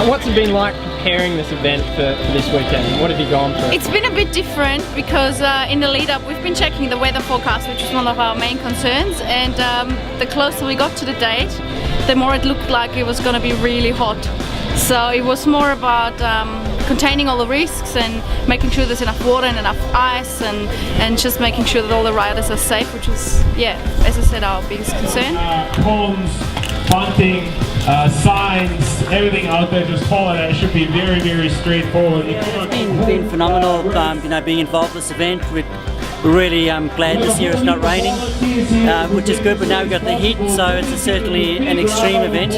What's it been like preparing this event for this weekend? What have you gone through? It's been a bit different because in the lead up we've been checking the weather forecast, which is one of our main concerns, and the closer we got to the date, the more it looked like it was going to be really hot. So it was more about containing all the risks and making sure there's enough water and enough ice, and just making sure that all the riders are safe, which was, yeah, as I said, our biggest concern. Horns, bunting, signs, everything out there, just follow that. It should be very, very straightforward. Yeah, it's been phenomenal, being involved in this event. We're really glad this year it's not raining, which is good, but now we've got the heat, so it's certainly an extreme event.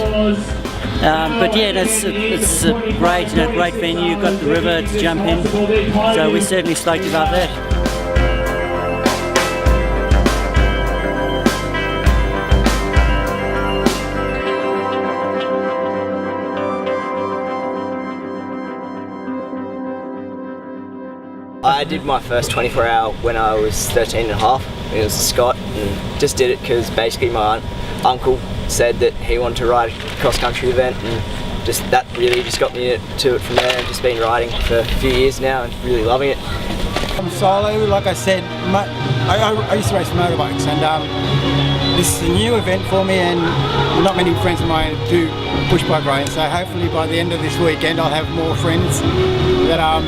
But yeah, it's a great, great venue. You've got the river to jump in, so we're certainly stoked about that. I did my first 24-hour when I was 13 and a half. It was a Scott, and just did it because basically my uncle said that he wanted to ride a cross-country event, and that really just got me to it from there. I've just been riding for a few years now and really loving it. I'm solo, like I said. I used to race motorbikes, and this is a new event for me, and not many friends of mine do push bike riding, so hopefully by the end of this weekend I'll have more friends that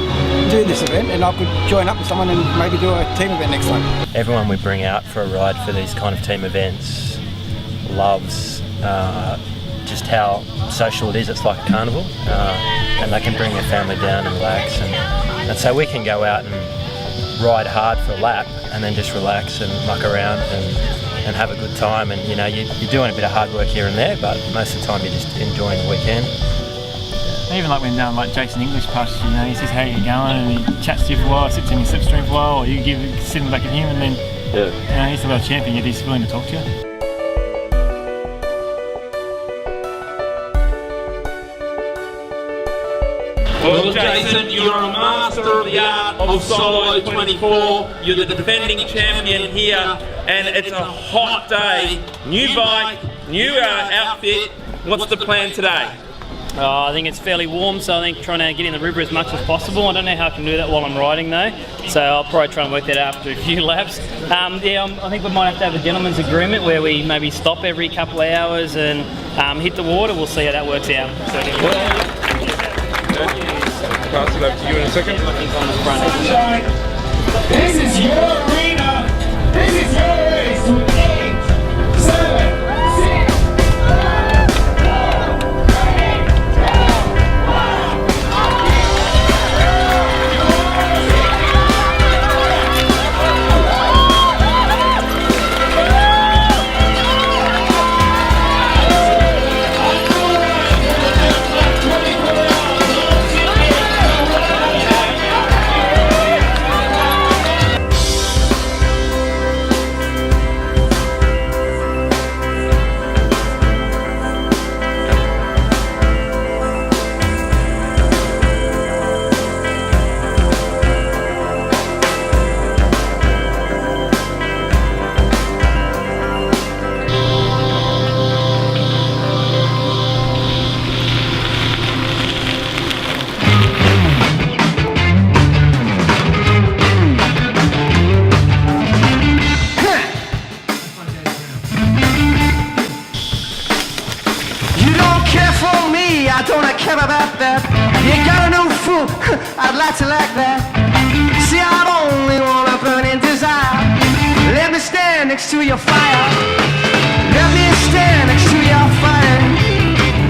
do this event, and I could join up with someone and maybe do a team event next time. Everyone we bring out for a ride for these kind of team events loves just how social it is. It's like a carnival, and they can bring their family down and relax, and so we can go out and ride hard for a lap and then just relax and muck around and have a good time. And you know, you're doing a bit of hard work here and there, but most of the time you're just enjoying the weekend. Even like when like Jason English passes, you know, he says how you going, and he chats to you for a while, sits in your slipstream for a while, or you sit back at him, and then you know, he's the world champion, yet he's willing to talk to you. Well, Jason, you're a master of the art of solo 24. You're the defending champion here, and it's a hot day. New bike, new outfit. What's the plan today? I think it's fairly warm, so I think trying to get in the river as much as possible. I don't know how I can do that while I'm riding though, so I'll probably try and work that out after a few laps. I think we might have to have a gentleman's agreement where we maybe stop every couple of hours and hit the water. We'll see how that works out. Pass it over to you in a second. This is your arena. This is your race. 8, 7, 6, 5, 4, 3, I don't care about that. You got a new fool, I'd like to like that. See, I only want a burning desire. Let me stand next to your fire. Let me stand next to your fire.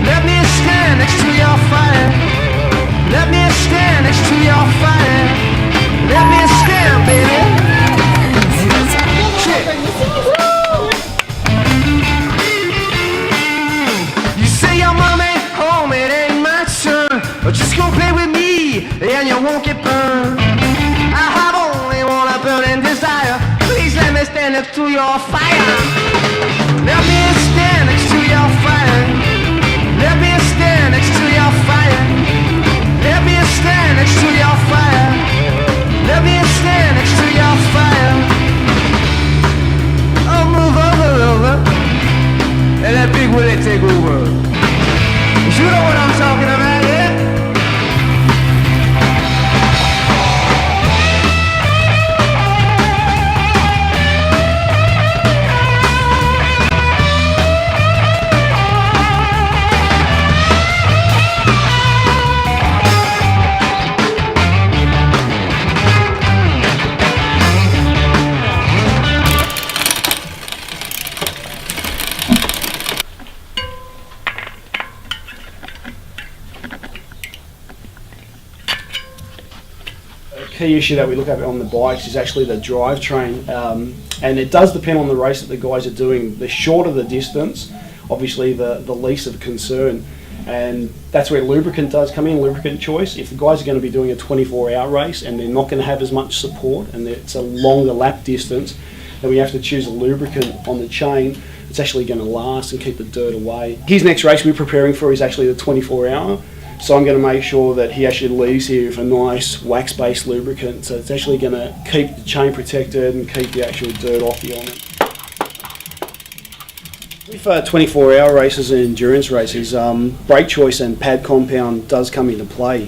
Let me stand next to your fire. Let me stand next to your fire. Let me stand, baby. You say your mom ain't home, it ain't my turn. But just go play with me, and you won't get burned. I have only one burning desire. Please let me stand next to your fire. Let me stand next to your fire. Let me stand next to your fire. Let me stand next to your fire. Let me stand next to your fire. I'll move over, and that big Willie take over. You know what I'm talking about, yeah? key issue that we look at on the bikes is actually the drivetrain, and it does depend on the race that the guys are doing. The shorter the distance, obviously the least of concern, and that's where lubricant does come in, lubricant choice. If the guys are going to be doing a 24-hour race and they're not going to have as much support and it's a longer lap distance, then we have to choose a lubricant on the chain that's actually going to last and keep the dirt away. His next race we're preparing for is actually the 24-hour, so I'm going to make sure that he actually leaves here with a nice wax-based lubricant, so it's actually going to keep the chain protected and keep the actual dirt off the element. With 24-hour races and endurance races, brake choice and pad compound does come into play.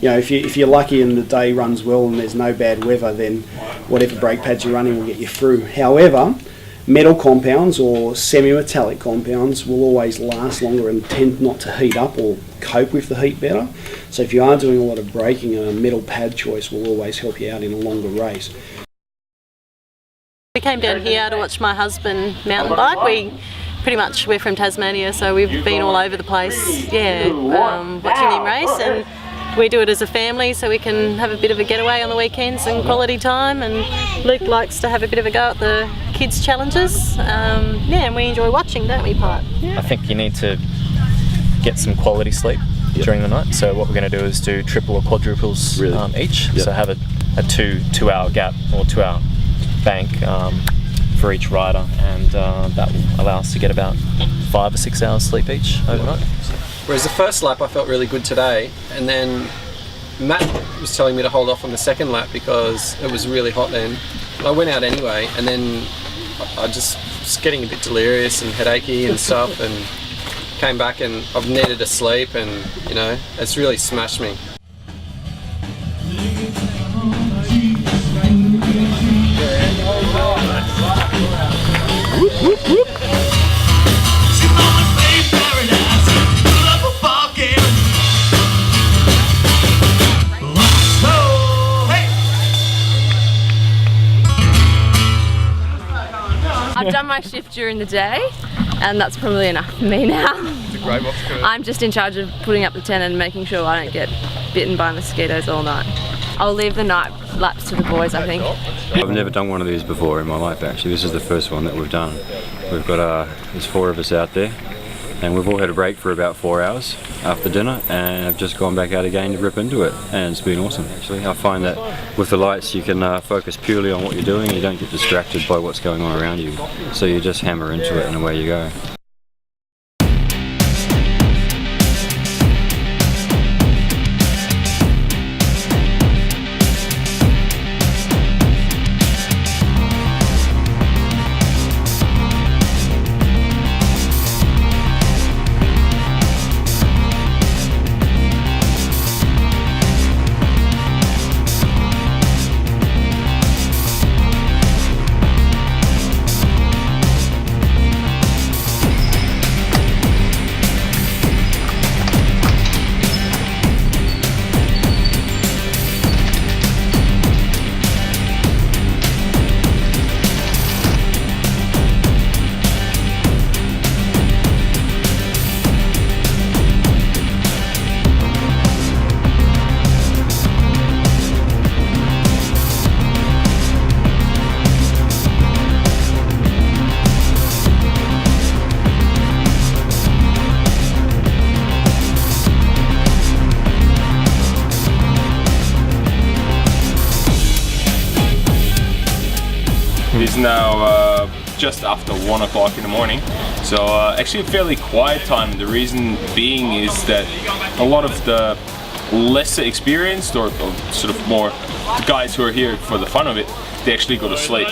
You know, if you're lucky and the day runs well and there's no bad weather, then whatever brake pads you're running will get you through. However, metal compounds or semi-metallic compounds will always last longer and tend not to heat up or cope with the heat better. So if you are doing a lot of braking, a metal pad choice will always help you out in a longer race. We came down here to watch my husband mountain bike. We're from Tasmania, so we've been all over the place, watching him race, and we do it as a family so we can have a bit of a getaway on the weekends and quality time, and Luke likes to have a bit of a go at the kids' challenges, and we enjoy watching, don't we, Pat? I think you need to get some quality sleep during the night, so what we're going to do is do triple or quadruples each, so have a 2-hour gap or 2-hour bank for each rider, and that will allow us to get about 5 or 6 hours sleep each overnight. Whereas the first lap I felt really good today, and then Matt was telling me to hold off on the second lap because it was really hot then. I went out anyway, and then I just was getting a bit delirious and headachy and stuff, and came back and I've needed a sleep, and you know, it's really smashed me. Whoop, whoop, whoop. I've done my shift during the day, and that's probably enough for me now. I'm just in charge of putting up the tent and making sure I don't get bitten by mosquitoes all night. I'll leave the night laps to the boys, I think. I've never done one of these before in my life, actually. This is the first one that we've done. We've got, there's 4 of us out there, and we've all had a break for about 4 hours after dinner, and I've just gone back out again to rip into it, and it's been awesome, actually. I find that with the lights you can focus purely on what you're doing, you don't get distracted by what's going on around you, so you just hammer into it and away you go. It is now just after 1 o'clock in the morning, so actually a fairly quiet time. The reason being is that a lot of the lesser experienced or sort of more the guys who are here for the fun of it, they actually go to sleep.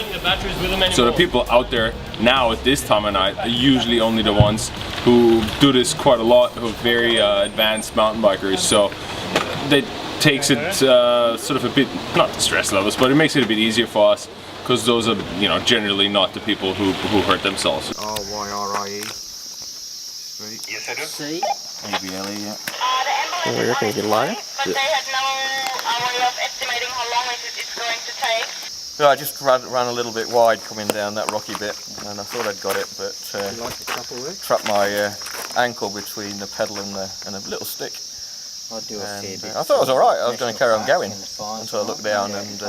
So the people out there now at this time of night are usually only the ones who do this quite a lot, who are very advanced mountain bikers. So that takes it sort of a bit, not the stress levels, but it makes it a bit easier for us, because those are, you know, generally not the people who hurt themselves. R-Y-R-I-E. Yes, I do. C. A-B-L-E, yeah. What do you reckon, you get lighter? But they had no way of estimating how long it's going to take. Yeah, I just ran a little bit wide coming down that rocky bit, and I thought I'd got it, but trapped my ankle between the pedal and a little stick. I thought it was alright, I was going to carry on going until I looked down and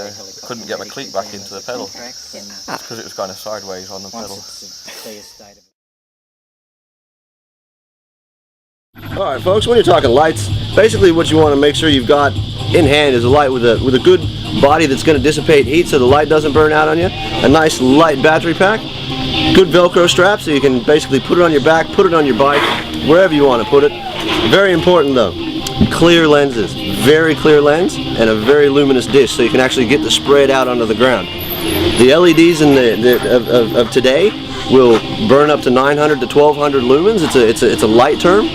couldn't get my cleat back into the pedal because it was kind of sideways on the pedal. Alright folks, when you're talking lights, basically what you want to make sure you've got in hand is a light with a good body that's going to dissipate heat so the light doesn't burn out on you, a nice light battery pack, good Velcro strap so you can basically put it on your back, put it on your bike, wherever you want to put it. Very important though, clear lenses, very clear lens and a very luminous dish so you can actually get the spread out onto the ground. The LEDs of today will burn up to 900 to 1200 lumens. It's a light term.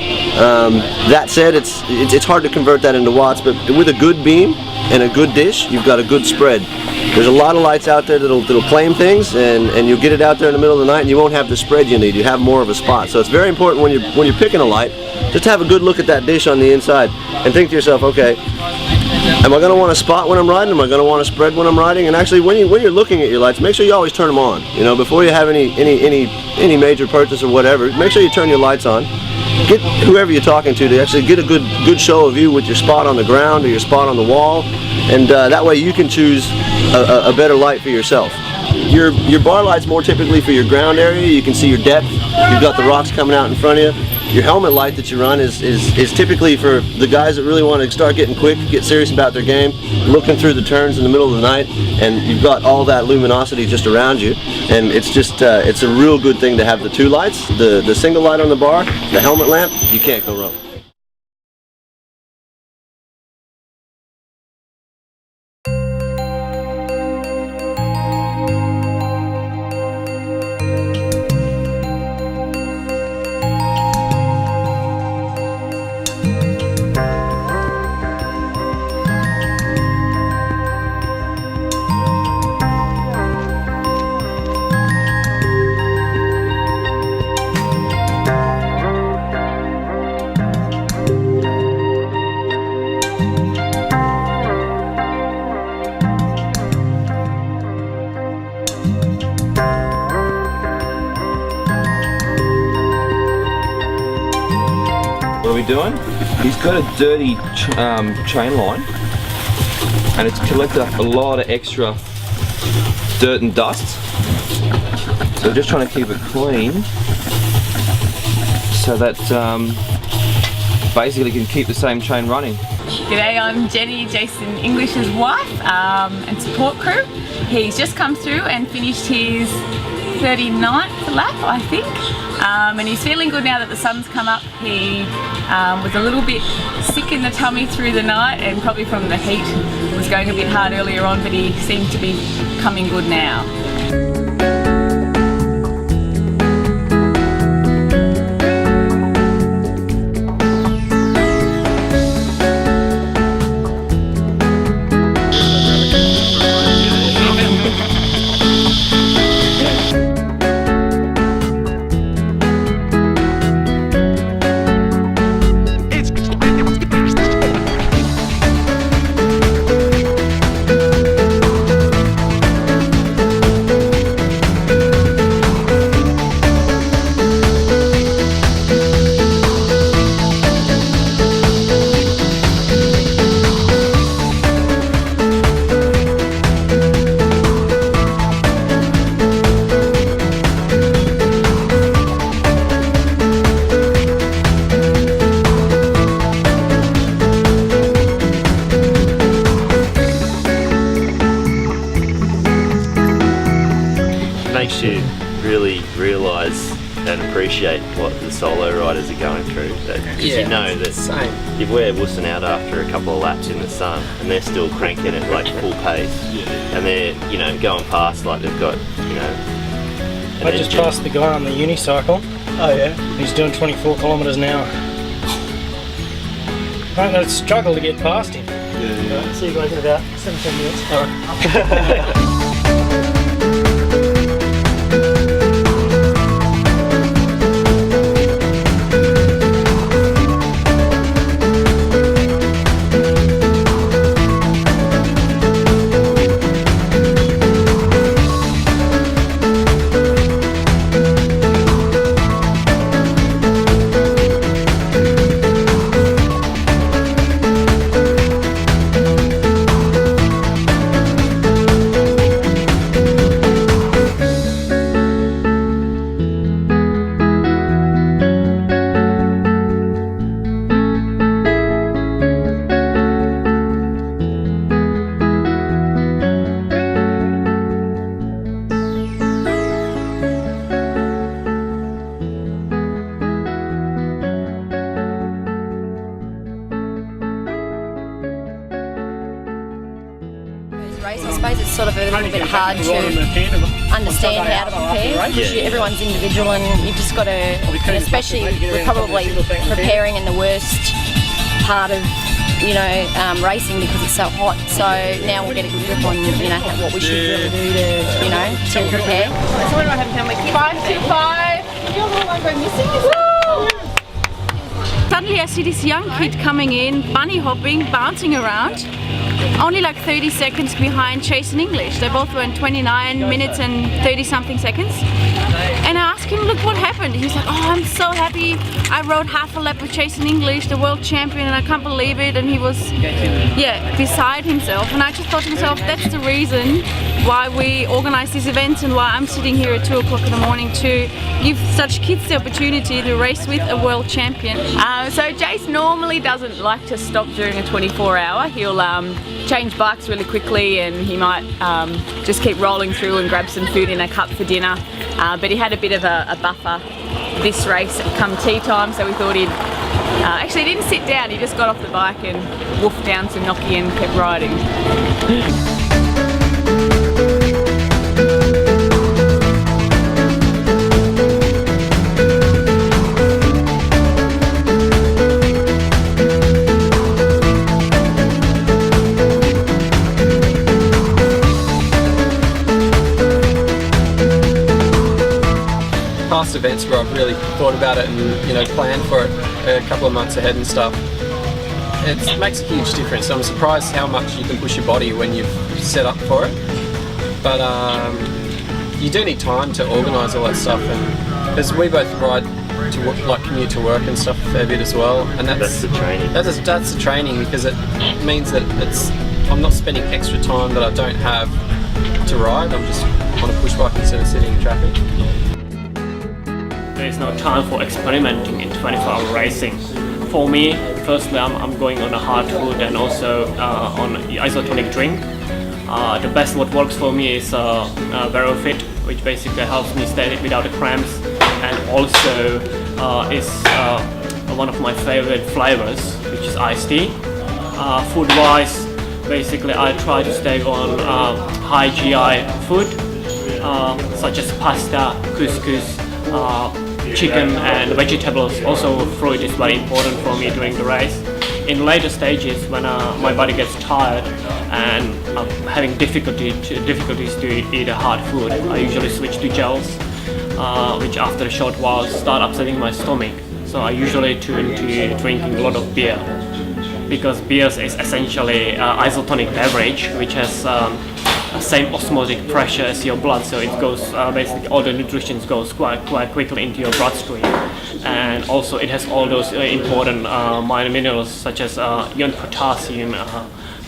That said, it's hard to convert that into watts, but with a good beam and a good dish, you've got a good spread. There's a lot of lights out there that'll claim things, and you'll get it out there in the middle of the night, and you won't have the spread you need. You have more of a spot. So it's very important when you're picking a light, just have a good look at that dish on the inside, and think to yourself, okay, am I going to want to spot when I'm riding? Am I going to want to spread when I'm riding? And actually, when you're looking at your lights, make sure you always turn them on. You know, before you have any major purchase or whatever, make sure you turn your lights on. Get whoever you're talking to actually get a good show of you with your spot on the ground or your spot on the wall, and that way you can choose a better light for yourself. Your bar light's more typically for your ground area. You can see your depth. You've got the rocks coming out in front of you. Your helmet light that you run is typically for the guys that really want to start getting quick, get serious about their game, looking through the turns in the middle of the night, and you've got all that luminosity just around you, and it's just it's a real good thing to have the two lights, the single light on the bar, the helmet lamp. You can't go wrong. What are we doing? He's got a dirty chain line and it's collected up a lot of extra dirt and dust. So we're just trying to keep it clean so that basically can keep the same chain running. G'day, I'm Jenny, Jason English's wife and support crew. He's just come through and finished his 39th lap, I think, and he's feeling good now that the sun's come up. He was a little bit sick in the tummy through the night and probably from the heat was going a bit hard earlier on, but he seems to be coming good now. Makes you really realise and appreciate what the solo riders are going through. Because you know that if we're wussing out after a couple of laps in the sun and they're still cranking at like full pace, and they're going past like they've got I just passed the guy on the unicycle. Oh yeah. He's doing 24 kilometres an hour. I'm going to struggle to get past him. Yeah. See you guys in about 17 minutes. All right. race, I suppose it's sort of a little bit hard to understand how to prepare because everyone's individual and you've just got to, and especially we're probably preparing in the worst part of racing because it's so hot. So now we'll get a good grip on what we should really do to prepare. So what do I have to tell me? 525. Suddenly I see this young kid coming in, bunny hopping, bouncing around. Only like 30 seconds behind Chase and English. They both were in 29 minutes and 30 something seconds. And I asked him, look, what happened? He's like, oh, I'm so happy. I rode half a lap with Chase and English, the world champion, and I can't believe it. And he was, beside himself. And I just thought to myself, that's the reason why we organize these events and why I'm sitting here at 2 o'clock in the morning to give such kids the opportunity to race with a world champion. So Jace normally doesn't like to stop during a 24-hour. He'll change bikes really quickly and he might just keep rolling through and grab some food in a cup for dinner. But he had a bit of a buffer this race come tea time, so we thought he'd actually he didn't sit down, he just got off the bike and woofed down to Noki and kept riding. Past events where I've really thought about it and planned for it a couple of months ahead and stuff, it makes a huge difference. I'm surprised how much you can push your body when you've set up for it, but you do need time to organise all that stuff, and because we both ride to work, like commute to work and stuff a fair bit as well, and that's the training. That's the training because it means that I'm not spending extra time that I don't have to ride. I'm just on a push bike instead of sitting in traffic. There is no time for experimenting in 24-hour racing. For me, firstly, I'm going on a hard food and also on isotonic drink. The best what works for me is VeroFit, which basically helps me stay without the cramps, and also is one of my favorite flavors, which is iced tea. Food-wise, basically I try to stay on high GI food, such as pasta, couscous, chicken and vegetables. Also fruit is very important for me during the race. In later stages when my body gets tired and I'm having difficulties to eat a hard food, I usually switch to gels, which after a short while start upsetting my stomach. So I usually turn to drinking a lot of beer, because beer is essentially isotonic beverage which has same osmotic pressure as your blood, so it goes basically all the nutrition goes quite quickly into your bloodstream, and also it has all those important minor minerals such as ion potassium,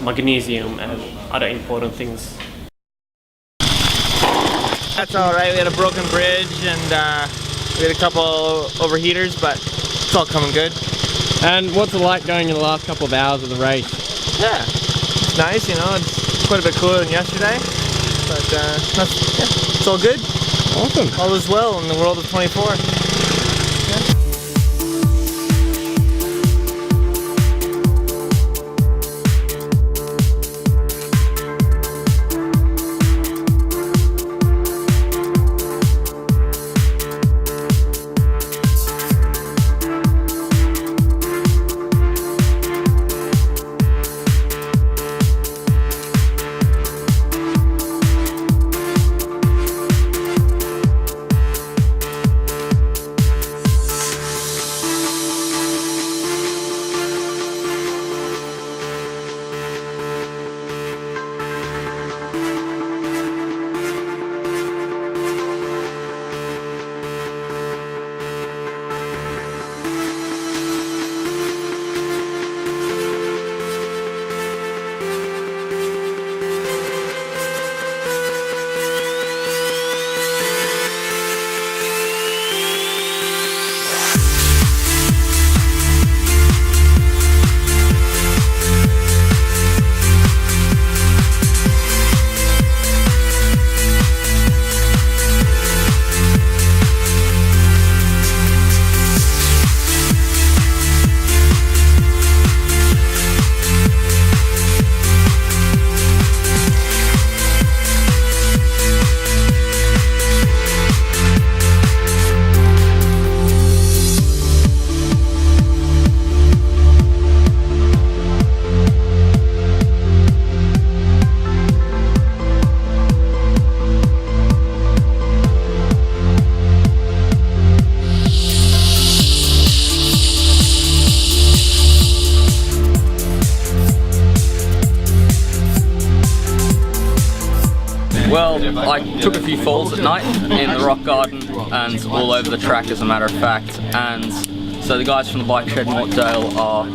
magnesium, and other important things. That's all right. We had a broken bridge and we had a couple overheaters, but it's all coming good. And what's it like going in the last couple of hours of the race? Yeah, it's nice, it's quite a bit cooler than yesterday, but it's all good. Awesome. All is well in the world of 24. I took a few falls at night in the rock garden and all over the track, as a matter of fact, and so the guys from the bike shed Mortdale are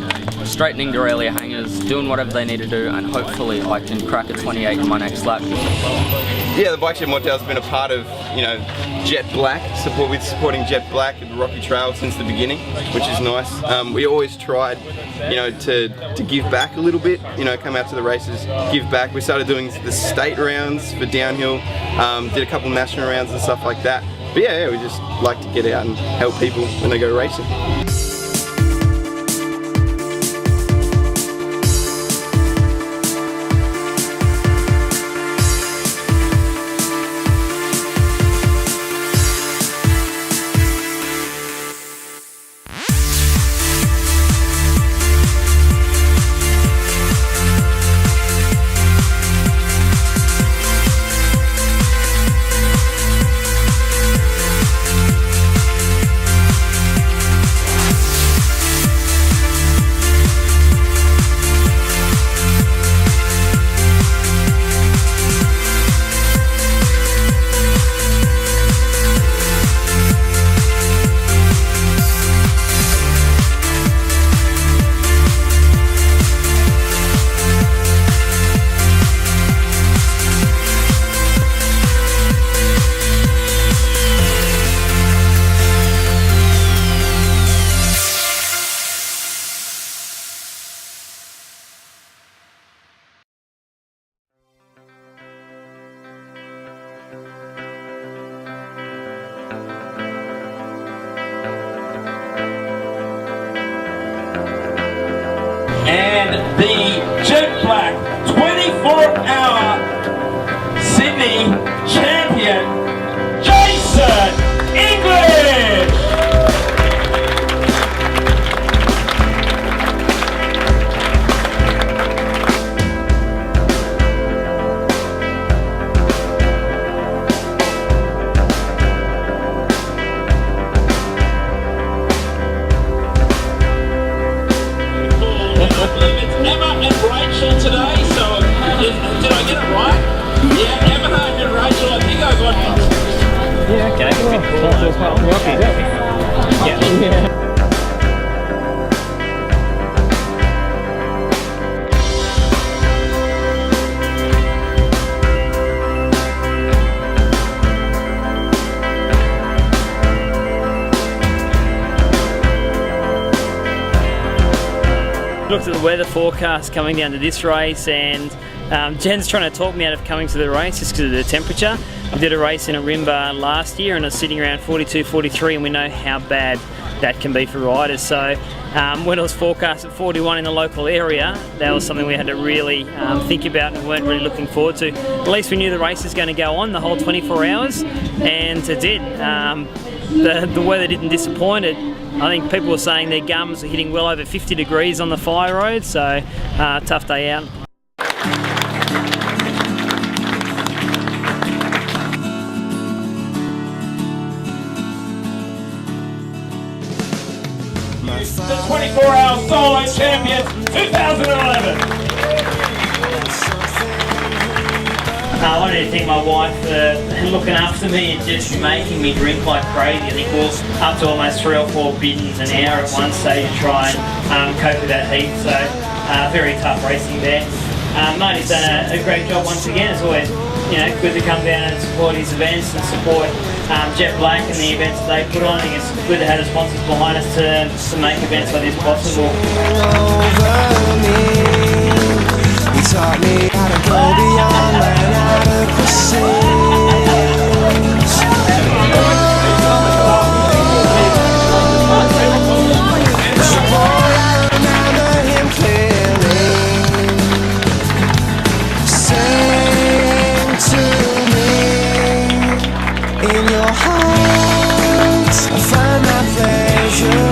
straightening derailleur hangers, doing whatever they need to do, and hopefully I can crack a 28 in my next lap. Yeah, the bike shed Mortdale's been a part of, you know, JetBlack, supporting JetBlack and the Rocky Trail since the beginning, which is nice. We always tried, you know, to give back a little bit, you know, come out to the races, give back. We started doing the state rounds for downhill, did a couple national rounds and stuff like that. But yeah, we just like to get out and help people when they go racing. And the JetBlack 24-hour Sydney champion, Jason English! Today, so did I get it right? Yeah, Emma and Rachel, I think I got it. Yeah, okay. Looked at the weather forecast coming down to this race, and Jen's trying to talk me out of coming to the race just because of the temperature. We did a race in Arimba last year and it's sitting around 42, 43, and we know how bad that can be for riders. So when it was forecast at 41 in the local area, that was something we had to really think about and weren't really looking forward to. At least we knew the race was going to go on the whole 24 hours, and it did. The weather didn't disappoint. I think people were saying their gums were hitting well over 50 degrees on the fire road, so tough day out. The 24-hour solo champion 2011. I wanted to thank my wife for looking after me and just making me drink like crazy. I think we're up to almost 3 or 4 bidons an hour at one stage to try and cope with that heat. So very tough racing there. Marty's done a great job once again. It's always good to come down and support his events and support JetBlack and the events that they put on. I think it's good to have the sponsors behind us to make events like this possible. He taught me how to go beyond my inadequacies. As a boy, I remember him clearly. Sing to me in your heart. I find my pleasure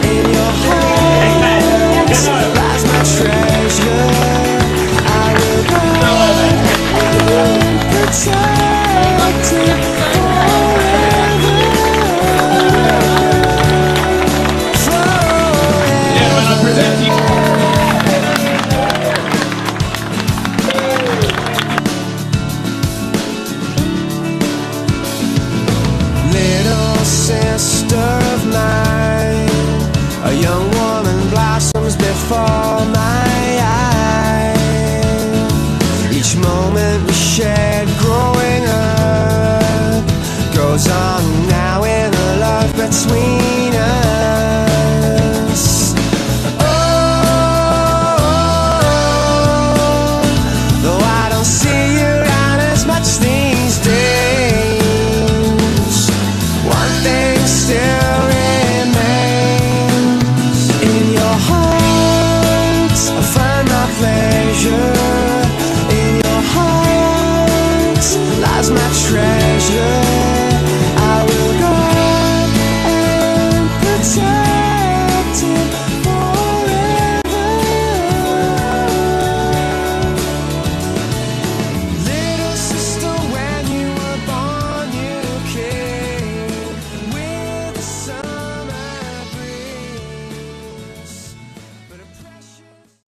in your heart. before my eyes. Each moment we shared growing up goes on now in a love between us. Oh, though I don't see you around as much these days, one thing still remains. In your heart I find my pleasure. In your heart lies my treasure.